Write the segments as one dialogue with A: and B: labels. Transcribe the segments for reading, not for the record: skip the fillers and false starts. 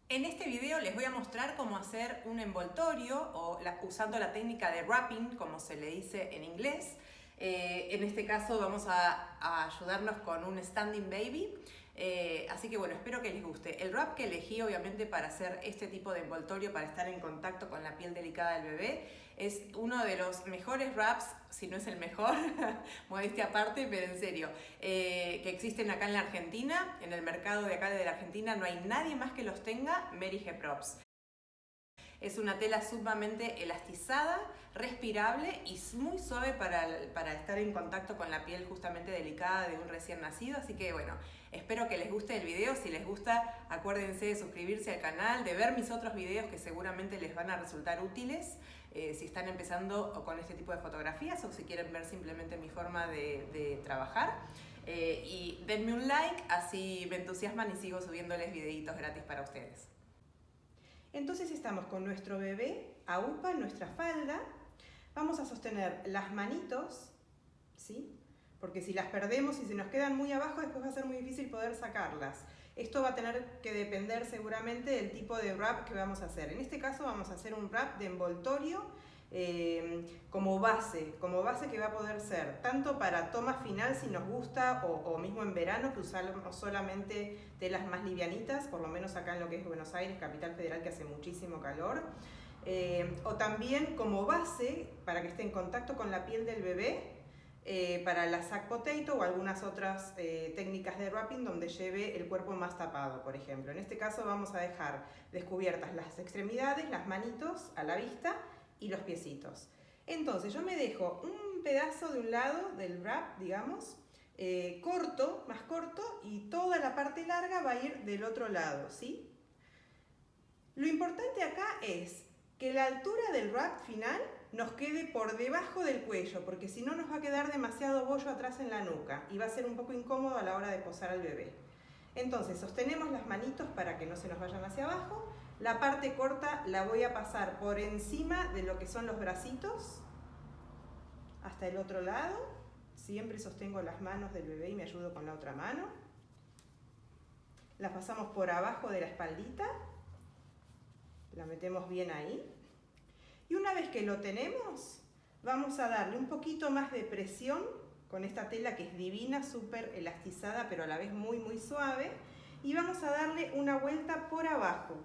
A: En este video les voy a mostrar cómo hacer un envoltorio usando la técnica de wrapping, como se le dice en inglés. En este caso vamos a ayudarnos con un standing baby. Así que bueno, espero que les guste. El wrap que elegí obviamente para hacer este tipo de envoltorio, para estar en contacto con la piel delicada del bebé, es uno de los mejores wraps, si no es el mejor, modestia aparte, pero en serio, que existen acá en la Argentina. En el mercado de acá de la Argentina no hay nadie más que los tenga, Mary G Props. Es una tela sumamente elastizada, respirable y muy suave para estar en contacto con la piel justamente delicada de un recién nacido. Así que bueno, espero que les guste el video. Si les gusta, acuérdense de suscribirse al canal, de ver mis otros videos que seguramente les van a resultar útiles. Si están empezando con este tipo de fotografías o si quieren ver simplemente mi forma de trabajar. Y denme un like, así me entusiasman y sigo subiéndoles videitos gratis para ustedes.
B: Entonces estamos con nuestro bebé a UPA en nuestra falda. Vamos a sostener las manitos, ¿sí? Porque si las perdemos y se nos quedan muy abajo, después va a ser muy difícil poder sacarlas. Esto va a tener que depender seguramente del tipo de wrap que vamos a hacer. En este caso vamos a hacer un wrap de envoltorio como base que va a poder ser tanto para toma final si nos gusta o mismo en verano que usamos solamente telas más livianitas, por lo menos acá en lo que es Buenos Aires, capital federal, que hace muchísimo calor, o también como base para que esté en contacto con la piel del bebé, para la sack potato o algunas otras técnicas de wrapping donde lleve el cuerpo más tapado, por ejemplo. En este caso vamos a dejar descubiertas las extremidades, las manitos a la vista y los piecitos. Entonces yo me dejo un pedazo de un lado del wrap, digamos, corto, más corto, y toda la parte larga va a ir del otro lado, ¿sí? Lo importante acá es que la altura del wrap final nos quede por debajo del cuello, porque si no nos va a quedar demasiado bollo atrás en la nuca y va a ser un poco incómodo a la hora de posar al bebé. Entonces sostenemos las manitos para que no se nos vayan hacia abajo. La parte corta la voy a pasar por encima de lo que son los bracitos hasta el otro lado. Siempre sostengo las manos del bebé y me ayudo con la otra mano. La pasamos por abajo de la espaldita. La metemos bien ahí. Y una vez que lo tenemos, vamos a darle un poquito más de presión con esta tela que es divina, súper elastizada, pero a la vez muy, muy suave. Y vamos a darle una vuelta por abajo.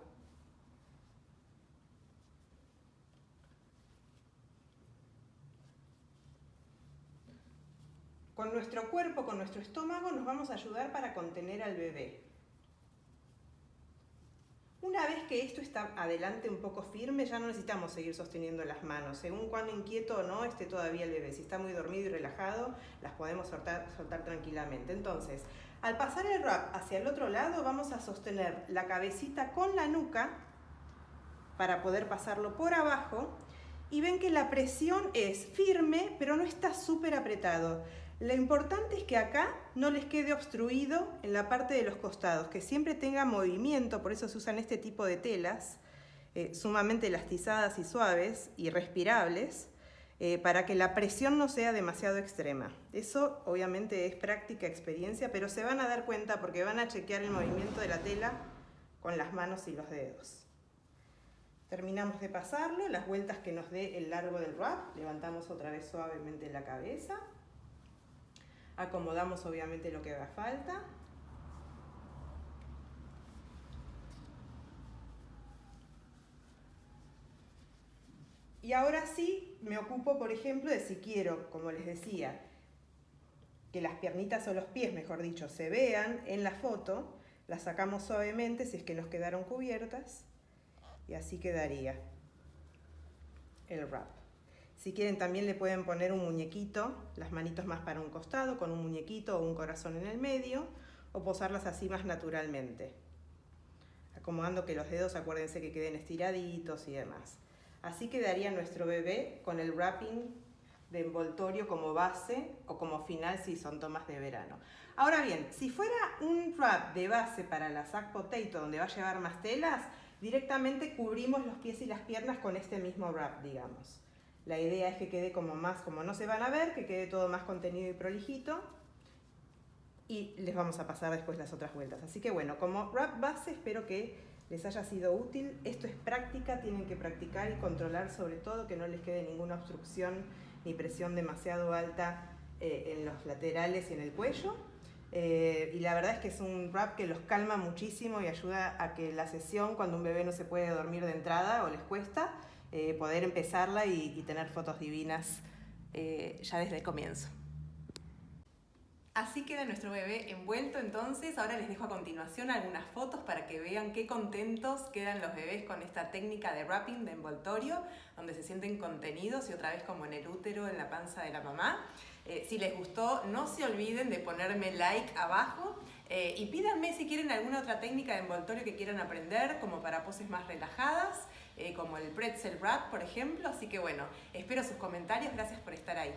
B: Con nuestro cuerpo, con nuestro estómago, nos vamos a ayudar para contener al bebé. Una vez que esto está adelante un poco firme, ya no necesitamos seguir sosteniendo las manos. Según cuán inquieto o no esté todavía el bebé. Si está muy dormido y relajado, las podemos soltar tranquilamente. Entonces, al pasar el wrap hacia el otro lado, vamos a sostener la cabecita con la nuca para poder pasarlo por abajo. Y ven que la presión es firme, pero no está súper apretado. Lo importante es que acá no les quede obstruido en la parte de los costados, que siempre tenga movimiento, por eso se usan este tipo de telas, sumamente elastizadas y suaves y respirables, para que la presión no sea demasiado extrema. Eso obviamente es práctica, experiencia, pero se van a dar cuenta porque van a chequear el movimiento de la tela con las manos y los dedos. Terminamos de pasarlo, las vueltas que nos dé el largo del wrap, levantamos otra vez suavemente la cabeza. Acomodamos obviamente lo que haga falta. Y ahora sí me ocupo, por ejemplo, de si quiero, como les decía, que las piernitas o los pies, mejor dicho, se vean en la foto. Las sacamos suavemente si es que nos quedaron cubiertas. Y así quedaría el wrap. Si quieren también le pueden poner un muñequito, las manitos más para un costado, con un muñequito o un corazón en el medio, o posarlas así más naturalmente. Acomodando que los dedos, acuérdense que queden estiraditos y demás. Así quedaría nuestro bebé con el wrapping de envoltorio como base o como final si son tomas de verano. Ahora bien, si fuera un wrap de base para la sack potato donde va a llevar más telas, directamente cubrimos los pies y las piernas con este mismo wrap, digamos. La idea es que quede como no se van a ver, que quede todo más contenido y prolijito. y les vamos a pasar después las otras vueltas. Así que bueno, como wrap base espero que les haya sido útil. Esto es práctica, tienen que practicar y controlar sobre todo que no les quede ninguna obstrucción ni presión demasiado alta en los laterales y en el cuello. Y la verdad es que es un wrap que los calma muchísimo y ayuda a que la sesión, cuando un bebé no se puede dormir de entrada o les cuesta, poder empezarla y tener fotos divinas ya desde el comienzo.
A: Así queda nuestro bebé envuelto entonces. Ahora les dejo a continuación algunas fotos para que vean qué contentos quedan los bebés con esta técnica de wrapping, de envoltorio, donde se sienten contenidos y otra vez como en el útero, en la panza de la mamá. Si les gustó, no se olviden de ponerme like abajo y pídanme si quieren alguna otra técnica de envoltorio que quieran aprender, como para poses más relajadas, como el pretzel wrap, por ejemplo. Así que bueno, espero sus comentarios. Gracias por estar ahí.